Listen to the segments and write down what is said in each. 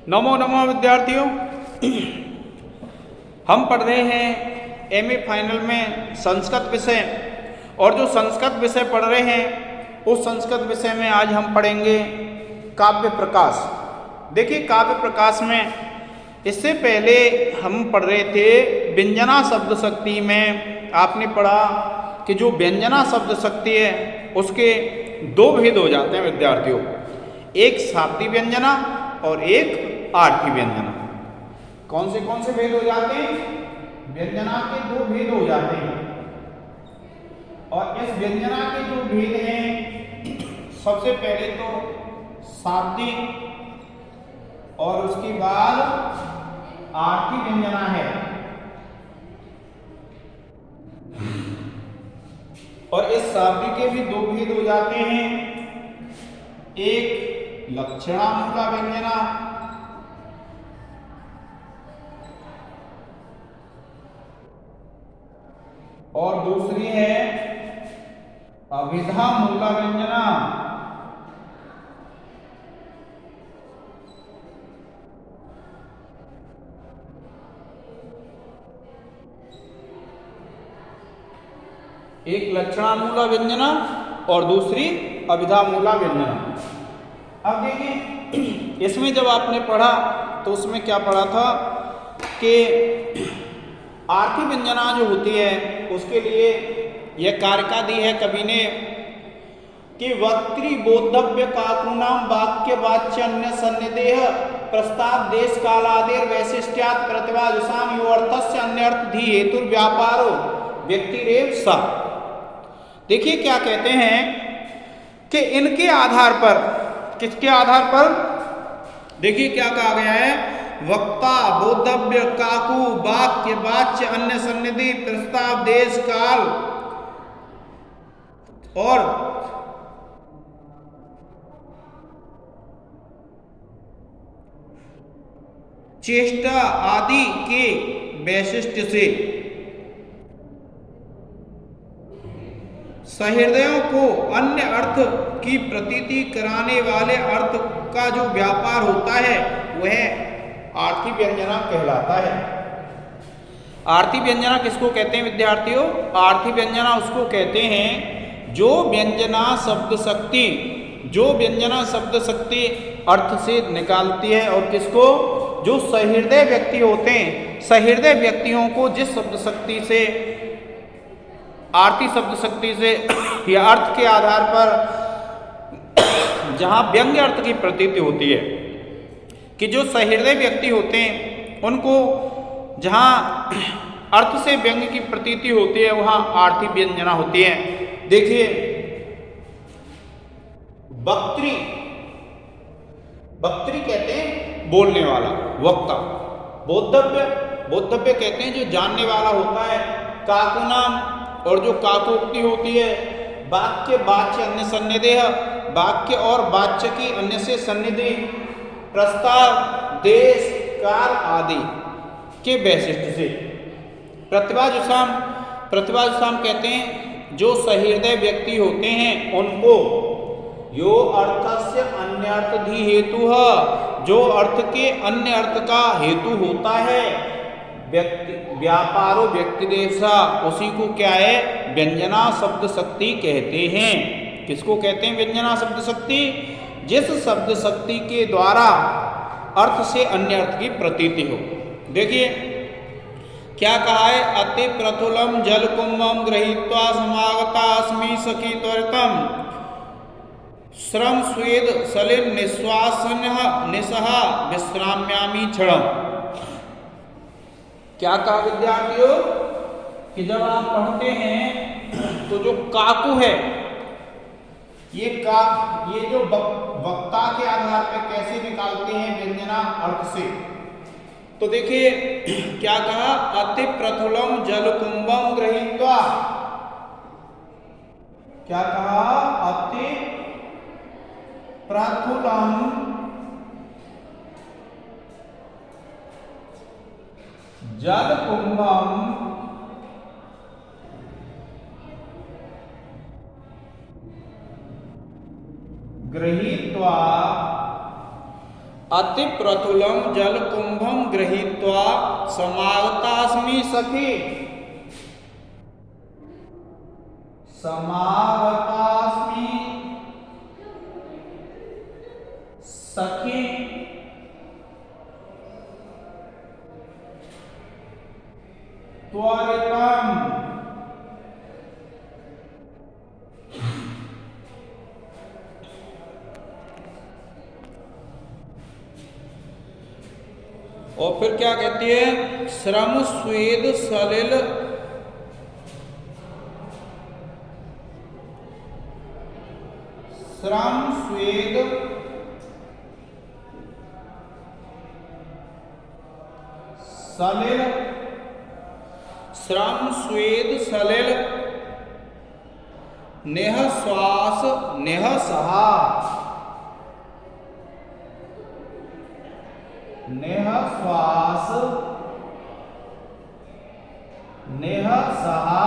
नमो नमो विद्यार्थियों। हम पढ़ रहे हैं एमए फाइनल में संस्कृत विषय, और जो संस्कृत विषय पढ़ रहे हैं उस संस्कृत विषय में आज हम पढ़ेंगे काव्य प्रकाश। देखिए, काव्य प्रकाश में इससे पहले हम पढ़ रहे थे व्यंजना शब्द शक्ति में। आपने पढ़ा कि जो व्यंजना शब्द शक्ति है उसके दो भेद हो जाते हैं विद्यार्थियों, एक शाब्दिक व्यंजना और एक आर्थी व्यंजना। कौन से भेद हो जाते हैं? व्यंजना के दो भेद हो जाते हैं, और इस व्यंजना के जो भेद हैं, सबसे पहले तो शाब्दिक और उसके बाद आर्थी व्यंजना है। और इस शाब्दिक के भी दो भेद हो जाते हैं, एक लक्षणामूला व्यंजना और दूसरी है अभिधामूला व्यंजना। एक लक्षणामूला व्यंजना और दूसरी अभिधामूला व्यंजना। अब देखिए, इसमें जब आपने पढ़ा तो उसमें क्या पढ़ा था कि आर्थी व्यंजना जो होती है उसके लिए यह कारिका दी है कवि ने कि वक्त्री बोद्धव्य काकुनाम वाक्य वाच्य अन्य सन्निदेह प्रस्ताव देश कालादेर वैशिष्ट्यात् प्रतिभा जुषाम यो अर्थस्य अन्य अर्थ धी हेतु व्यापारो व्यक्तिरेव सा। देखिए क्या कहते हैं कि इनके आधार पर, किसके आधार पर? देखिए क्या कहा गया है, वक्ता बोद्धव्य काकु वाक्य वाच्य अन्य सन्निधि प्रस्ताव देश काल और चेष्टा आदि के वैशिष्ट्य से सहृदयों को अन्य अर्थ की प्रतीति कराने वाले अर्थ का जो व्यापार होता है वह आर्थी व्यंजना कहलाता है। आर्थी व्यंजना किसको कहते हैं विद्यार्थियों? आर्थी व्यंजना उसको कहते हैं जो व्यंजना शब्द शक्ति, जो व्यंजना शब्द शक्ति अर्थ से निकालती है, और किसको? जो सहृदय व्यक्ति होते हैं, सहृदय व्यक्तियों को जिस शब्द शक्ति से, आर्थी शब्द शक्ति से या अर्थ के आधार पर जहां व्यंग्य अर्थ की प्रतीति होती है, कि जो सहृदय व्यक्ति होते हैं उनको जहां अर्थ से व्यंग्य की प्रतीति होती है वहां आर्थी व्यंजना होती है। देखिए, वक्त्री, वक्त्री कहते हैं बोलने वाला, वक्ता। बोद्धव्य, बोद्धव्य कहते हैं जो जानने वाला होता है। काकुनाम, और जो काकोक्ति होती है। वाक्य वाच्य अन्य सन्निदेह, वाक्य और वाच्य की अन्य से सन्निधि, प्रस्ताव देश काल आदि के वैशिष्ट्य से। प्रतिभा जुषाम, प्रतिभा जुषाम कहते हैं जो सहृदय व्यक्ति होते हैं उनको यो अर्थस्य अन्य अर्थ धी हेतु है, जो अर्थ के अन्य अर्थ का हेतु होता है, व्यक्ति व्यापारो व्यक्ति देवसा, उसी को क्या है? व्यंजना शब्द शक्ति कहते हैं। किसको कहते हैं व्यंजना शब्द शक्ति? जिस शब्द शक्ति के द्वारा अर्थ से अन्य अर्थ की प्रतीति हो। देखिए क्या कहा है, अति प्रथुलम जल कुंभम गृहीत्वा समागता अस्मि सखी त्वरितम श्रम स्वेद सलिल निश्वासन निसहा विश्राम्यामि क्षणम। क्या कहा विद्यार्थियों कि जब आप पढ़ते हैं तो जो काकु है, ये जो वक्ता के आधार पर कैसे निकालते हैं व्यंजना अर्थ से, तो देखिए क्या कहा, अति प्रथुलम जल कुंभम गृहीत्वा। क्या कहा? अति प्रथुलम जल कुंभम गृहीत्वा अति प्रतुलम जल कुंभम गृहीत्वा समागतास्मि सखी। समागतास्मि सखी त्वरितम। और फिर क्या कहती है, श्रम स्वेद सलिल श्रम स्वेद सलिल श्रम स्वेद सलिल नेह श्वास नेह सहा नेह श्वास नेह सहा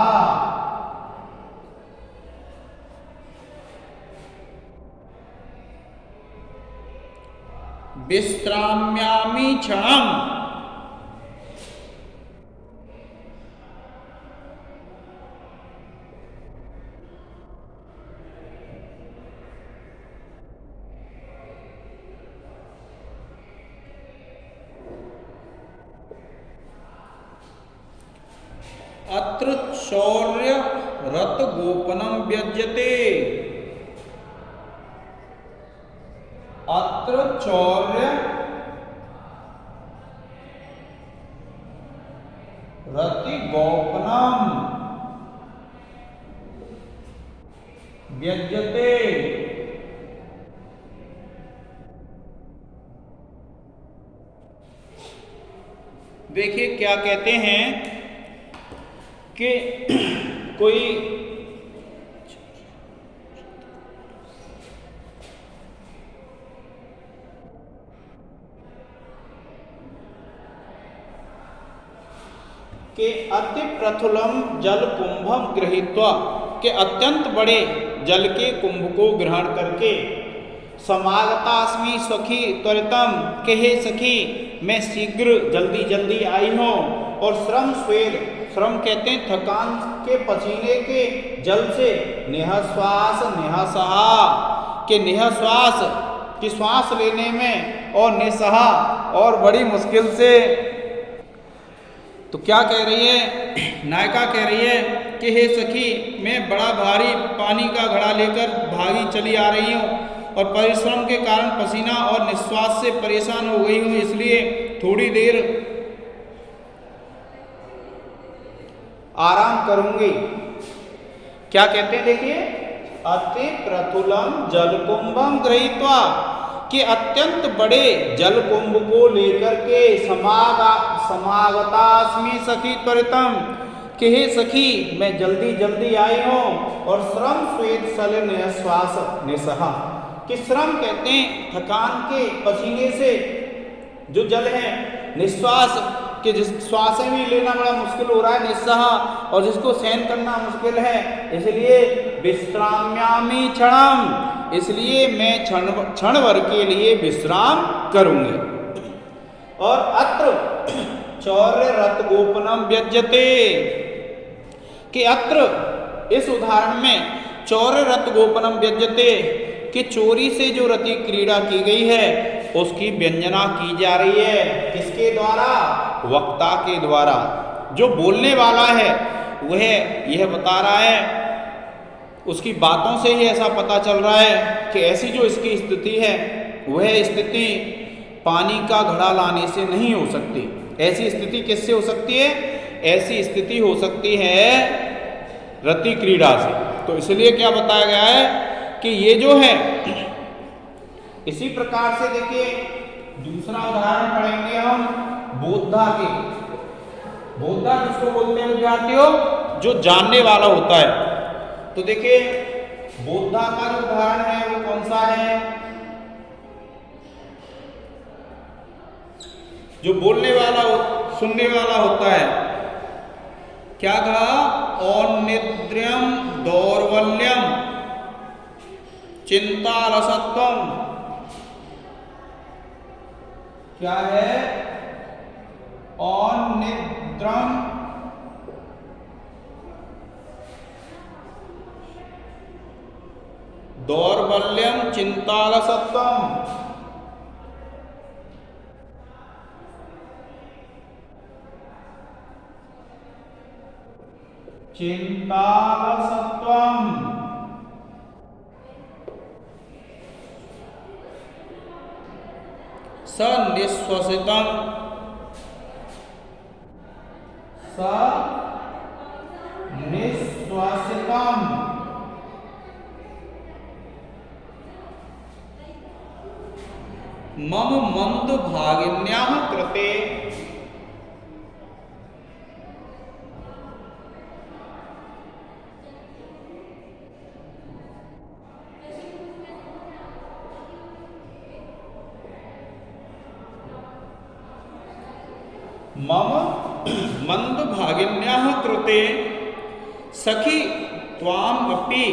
विश्राम्यामि क्षणम्। अत्र शौर्य रत गोपनम व्यज्यते। अत्र शौर्य रति गोपनम व्यज्यते। देखिए क्या कहते हैं कि कोई के अति प्रथुलम जल कुंभम गृहीत्वा के अत्यंत बड़े जल के कुंभ को ग्रहण करके समागतास्मि सखी त्वरितम के हे सखी मैं शीघ्र जल्दी जल्दी आई हूँ। और श्रम स्वेद श्रम कहते हैं थकान के पसीने के जल से नेह श्वास नेह सहा के नेह श्वास की श्वास लेने में और निसहा और बड़ी मुश्किल से। तो क्या कह रही है नायिका, कह रही है कि हे सखी मैं बड़ा भारी पानी का घड़ा लेकर भागी चली आ रही हूँ और परिश्रम के कारण पसीना और निश्वास से परेशान हो गई हूँ, इसलिए थोड़ी देर आराम करूंगी। क्या कहते हैं देखिए, अति प्रतुलम जलकुंभम गृहीत्वा कि अत्यंत बड़े जल कुंभ को लेकर के समागतास्मि सखी त्वरितम कि हे सखी मैं जल्दी जल्दी आई हूँ। और श्रम स्वेद सलिल श्वास निसहा कि श्रम कहते हैं थकान के पसीने से जो जल है निश्वास कि जिस श्वास भी लेना बड़ा मुश्किल हो रहा है निस्सहा और जिसको सहन करना मुश्किल है, इसलिए विश्राम्यामि क्षणम इसलिए मैं क्षण भर के लिए विश्राम करूंगी। और अत्र चौर्य रत गोपनम व्यज्यते कि अत्र इस उदाहरण में चौर्य रत गोपनम व्यज्यते कि चोरी से जो रति क्रीड़ा की गई है उसकी व्यंजना की जा रही है। किसके द्वारा? वक्ता के द्वारा। जो बोलने वाला है वह यह बता रहा है, उसकी बातों से ही ऐसा पता चल रहा है कि ऐसी जो इसकी स्थिति है वह स्थिति पानी का घड़ा लाने से नहीं हो सकती। ऐसी स्थिति किससे हो सकती है? ऐसी स्थिति हो सकती है रति क्रीड़ा से। तो इसलिए क्या बताया गया है कि ये जो है, इसी प्रकार से देखिए दूसरा उदाहरण पढ़ेंगे हम बोधा के। बोधा किसको बोलते हैं विद्यार्थियों? जो जानने वाला होता है। तो देखिए बोधा का जो उदाहरण है वो कौन सा है? जो बोलने वाला सुनने वाला होता है। क्या कहा? औन्निद्र्यम दौर्बल्यम चिंता रसत्वम क्या है? औन्निद्रम, दौर्बल्यम, चिंतालसत्वम। चिंतालसत्वम, सनिश्वसितम, सनिश्वसितम, मम मंद भागिन्याः कृते मम मंद भागिन्याः कृते सखी त्वाम अपि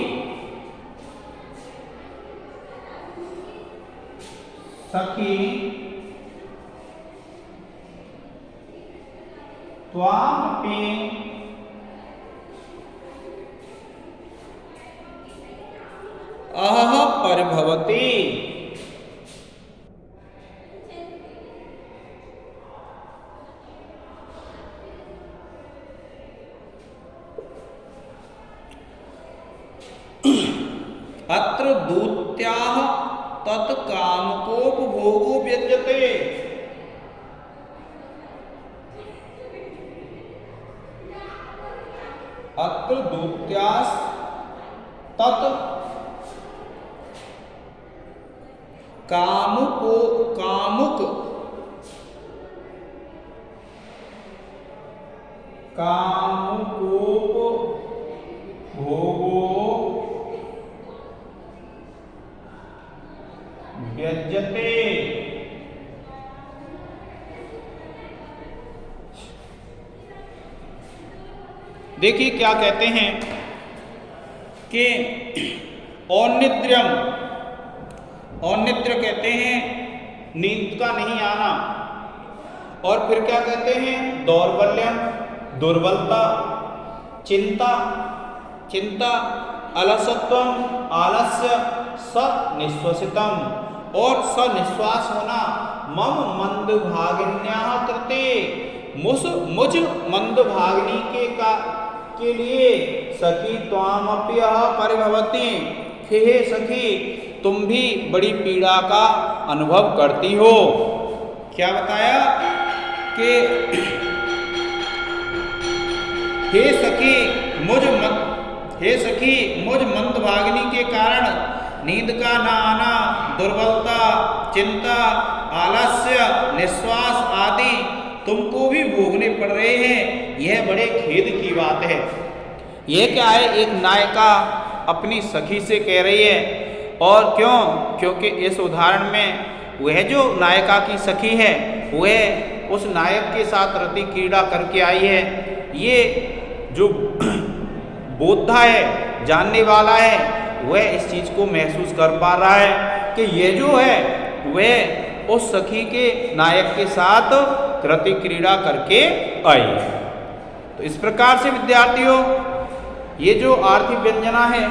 सखी त्वाम अपि अहः परिभवति। अत्र दूत्याः तत्कामकोपभोगो व्यज्यते। अत्र दूत्यास् तत् कामुको कामुक कामुकोपभोगो व्यज्यते। देखिए क्या कहते हैं कि औन्निद्र्यम, औन्निद्र कहते हैं नींद का नहीं आना, और फिर क्या कहते हैं? दौर्बल्यम, दुर्बलता, चिंता, चिंता, अलसत्वम, आलस्य, सनिश्वसितम, और सनिश्वास होना। मम मंद भागिन्याः कृते, मुझ मंद भागिनी के लिए सखी त्वामपि परिभवति, हे सखी तुम भी बड़ी पीड़ा का अनुभव करती हो। क्या बताया कि हे सखी मुझ मंदभागिनी के कारण नींद का न आना, दुर्बलता, चिंता, आलस्य, निश्वास आदि तुमको भी भोगने पड़ रहे हैं। यह बड़े खेद की बात है। यह क्या है? एक नायिका अपनी सखी से कह रही है, और क्यों? क्योंकि इस उदाहरण में वह जो नायिका की सखी है वह उस नायक के साथ रति क्रीड़ा करके आई है। ये जो बोधा है, जानने वाला है, वह इस चीज़ को महसूस कर पा रहा है कि ये जो है वह उस सखी के नायक के साथ रति क्रीड़ा करके आई। तो इस प्रकार से विद्यार्थियों, ये जो आर्थी व्यंजना है,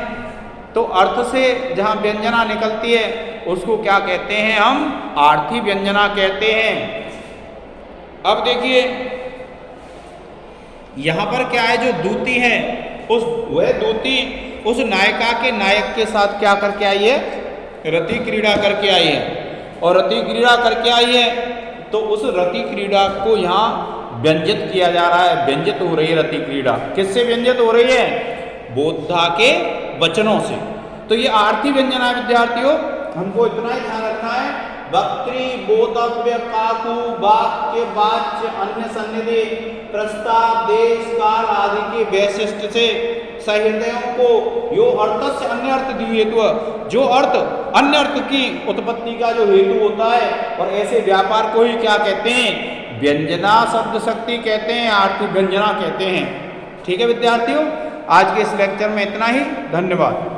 तो अर्थ से जहाँ व्यंजना निकलती है उसको क्या कहते हैं? हम आर्थी व्यंजना कहते हैं। अब देखिए यहाँ पर क्या है? जो दूती है, वह दूती उस नायिका के नायक के साथ क्या करके आई है? रति क्रीड़ा करके आई है। और रति क्रीड़ा करके आई है तो उस रति क्रीड़ा को यहाँ व्यंजित किया जा रहा है, व्यंजित हो रही है रति क्रीड़ा। किससे व्यंजित हो रही है? बोधा के वचनों से। तो ये आर्थी व्यंजना विद्यार्थियों, हमको इतना ही ध्यान रखना है। वक्त्री, बोधव्य, काकु, वाक्य, वाच्य, अन्य सन्निधि, प्रस्ताव, देश, काल आदि के वैशिष्ट से सहृदयों को यो अर्थ से अन्य अर्थ दी हेतु, जो अर्थ अन्य अर्थ की उत्पत्ति का जो हेतु होता है, और ऐसे व्यापार को ही क्या कहते हैं? व्यंजना शब्द शक्ति कहते हैं, आर्थी व्यंजना कहते हैं। ठीक है विद्यार्थियों, आज के इस लेक्चर में इतना ही। धन्यवाद।